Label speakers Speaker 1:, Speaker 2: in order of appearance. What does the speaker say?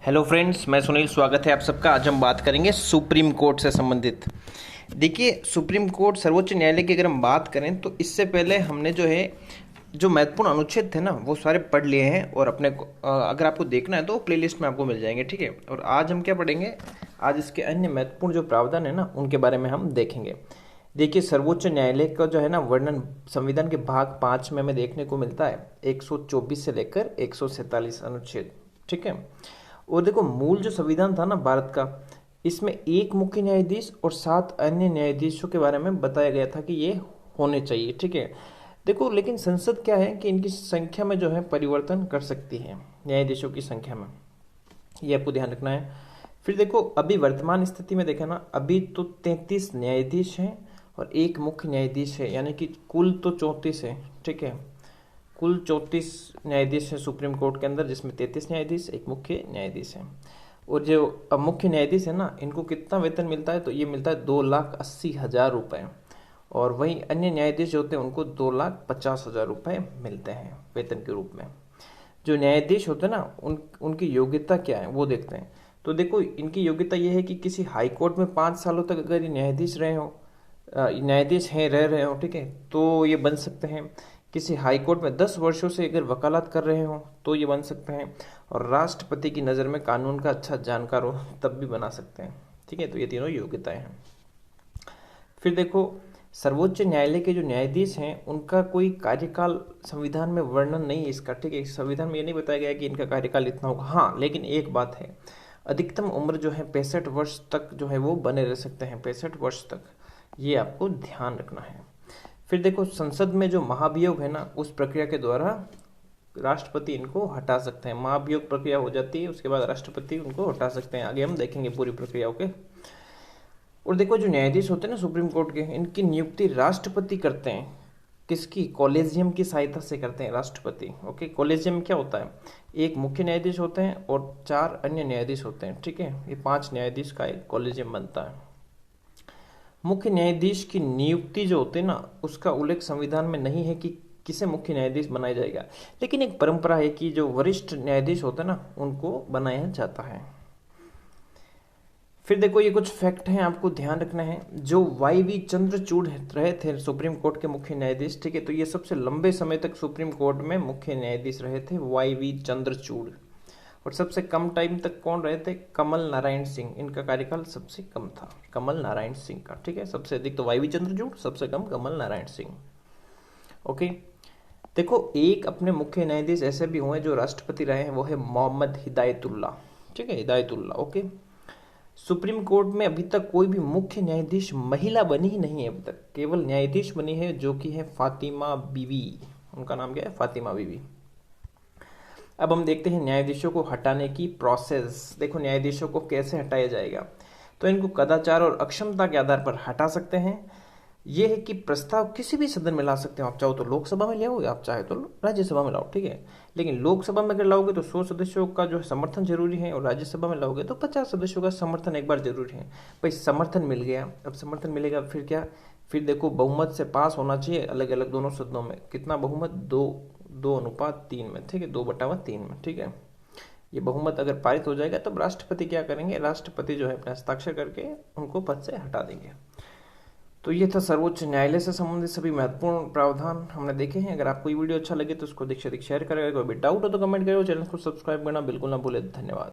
Speaker 1: Hello friends, मैं सुनील। स्वागत है आप सबका। आज हम बात करेंगे सुप्रीम कोर्ट से संबंधित। देखिए, सुप्रीम कोर्ट सर्वोच्च न्यायालय की अगर हम बात करें तो इससे पहले हमने जो महत्वपूर्ण अनुच्छेद थे ना वो सारे पढ़ लिए हैं और अपने को अगर आपको देखना है तो प्लेलिस्ट में आपको मिल जाएंगे, ठीक है। और आज हम क्या पढ़ेंगे, आज इसके अन्य महत्वपूर्ण जो प्रावधान है ना उनके बारे में हम देखेंगे। देखिए, सर्वोच्च न्यायालय का जो है ना वर्णन संविधान के भाग 5 में हमें देखने को मिलता है, 124 से लेकर 147 अनुच्छेद, ठीक है। और देखो, मूल जो संविधान था ना भारत का, इसमें एक मुख्य न्यायाधीश और 7 अन्य न्यायाधीशों के बारे में बताया गया था कि ये होने चाहिए, ठीक है। देखो, लेकिन संसद क्या है कि इनकी संख्या में जो है परिवर्तन कर सकती है, न्यायाधीशों की संख्या में, ये आपको ध्यान रखना है। फिर देखो, अभी वर्तमान स्थिति में देखें ना, अभी तो 33 न्यायाधीश हैं और एक मुख्य न्यायाधीश है, यानी कि कुल तो 34 है, ठीक है। कुल 34 न्यायाधीश हैं सुप्रीम कोर्ट के अंदर, जिसमें 33 न्यायाधीश, एक मुख्य न्यायाधीश है। और जो अब मुख्य न्यायाधीश है ना, इनको कितना वेतन मिलता है, तो ये मिलता है 2,80,000 रुपये। और वहीं अन्य न्यायाधीश जो होते हैं उनको 2,50,000 रुपये मिलते हैं वेतन के रूप में। जो न्यायाधीश होते हैं ना उनकी योग्यता क्या है वो देखते हैं। तो देखो, इनकी योग्यता ये है कि किसी हाई कोर्ट में 5 सालों तक अगर ये न्यायाधीश रहे हो, न्यायाधीश हैं, रह रहे हो, ठीक है, तो ये बन सकते हैं। किसी हाई कोर्ट में 10 वर्षों से अगर वकालत कर रहे हो तो ये बन सकते हैं। और राष्ट्रपति की नज़र में कानून का अच्छा जानकार हो तब भी बना सकते हैं, ठीक है। तो ये तीनों योग्यताएं हैं। फिर देखो, सर्वोच्च न्यायालय के जो न्यायाधीश हैं उनका कोई कार्यकाल संविधान में वर्णन नहीं है इसका, ठीक है। संविधान में ये नहीं बताया गया कि इनका कार्यकाल इतना होगा। हाँ, लेकिन एक बात है, अधिकतम उम्र जो है 65 वर्ष तक जो है वो बने रह सकते हैं, 65 वर्ष तक, ये आपको ध्यान रखना है। फिर देखो, संसद में जो महाभियोग है ना उस प्रक्रिया के द्वारा राष्ट्रपति इनको हटा सकते हैं। महाभियोग प्रक्रिया हो जाती है, उसके बाद राष्ट्रपति उनको हटा सकते हैं। आगे हम देखेंगे पूरी प्रक्रिया, ओके। और देखो, जो न्यायाधीश होते हैं ना सुप्रीम कोर्ट के, इनकी नियुक्ति राष्ट्रपति करते हैं। किसकी? कॉलेजियम की सहायता से करते हैं राष्ट्रपति, ओके। कॉलेजियम क्या होता है? एक मुख्य न्यायाधीश होते हैं और 4 अन्य न्यायाधीश होते हैं, ठीक है। ये 5 न्यायाधीश का एक कॉलेजियम बनता है। मुख्य न्यायाधीश की नियुक्ति जो होती है ना उसका उल्लेख संविधान में नहीं है कि किसे मुख्य न्यायाधीश बनाया जाएगा, लेकिन एक परंपरा है कि जो वरिष्ठ न्यायाधीश होते हैं ना उनको बनाया जाता है। फिर देखो, ये कुछ फैक्ट हैं आपको ध्यान रखना है। जो वाई.वी. चंद्रचूड़ रहे थे सुप्रीम कोर्ट के मुख्य न्यायाधीश, ठीक है, तो ये सबसे लंबे समय तक सुप्रीम कोर्ट में मुख्य न्यायाधीश रहे थे, वाई.वी. चंद्रचूड़। और सबसे कम टाइम तक कौन रहे थे? कमल नारायण सिंह। इनका कार्यकाल सबसे कम था, कमल नारायण सिंह का, ठीक है। सबसे अधिक तो वाई.वी. चंद्रचूड़, सबसे कम कमल नारायण सिंह, ओके। देखो, एक अपने मुख्य न्यायाधीश ऐसे भी हुए जो राष्ट्रपति रहे हैं, वो है मोहम्मद हिदायतुल्ला, ठीक है, हिदायतुल्ला, ओके। सुप्रीम कोर्ट में अभी तक कोई भी मुख्य न्यायाधीश महिला बनी ही नहीं है अभी तक, केवल न्यायाधीश बनी है जो कि है फातिमा बीवी। उनका नाम क्या है? फातिमा बीवी। अब हम देखते हैं न्यायाधीशों को हटाने की प्रोसेस। देखो, न्यायाधीशों को कैसे हटाया जाएगा, तो इनको कदाचार और अक्षमता के आधार पर हटा सकते हैं। यह है कि प्रस्ताव किसी भी सदन में ला सकते हो, आप चाहो तो लोकसभा में ले आओगे, आप चाहे तो राज्यसभा में लाओ, ठीक है। लेकिन लोकसभा में अगर लाओगे तो 100 सदस्यों का जो समर्थन जरूरी है, और राज्यसभा में लाओगे तो 50 सदस्यों का समर्थन एक बार जरूरी है। भाई, समर्थन मिल गया, अब समर्थन मिलेगा फिर क्या? फिर देखो, बहुमत से पास होना चाहिए अलग अलग दोनों सदनों में। कितना बहुमत? 2:3 में, ठीक है, 2/3 में, ठीक है। ये बहुमत अगर पारित हो जाएगा तब राष्ट्रपति क्या करेंगे? राष्ट्रपति जो है अपने हस्ताक्षर करके उनको पद से हटा देंगे। तो ये था सर्वोच्च न्यायालय से संबंधित सभी महत्वपूर्ण प्रावधान हमने देखे हैं। अगर आपको ये वीडियो अच्छा लगे तो उसको अधिक से अधिक शेयर करेगा। कोई भी डाउट हो तो कमेंट करेगा। चैनल को सब्सक्राइब करना बिल्कुल ना भूले। धन्यवाद।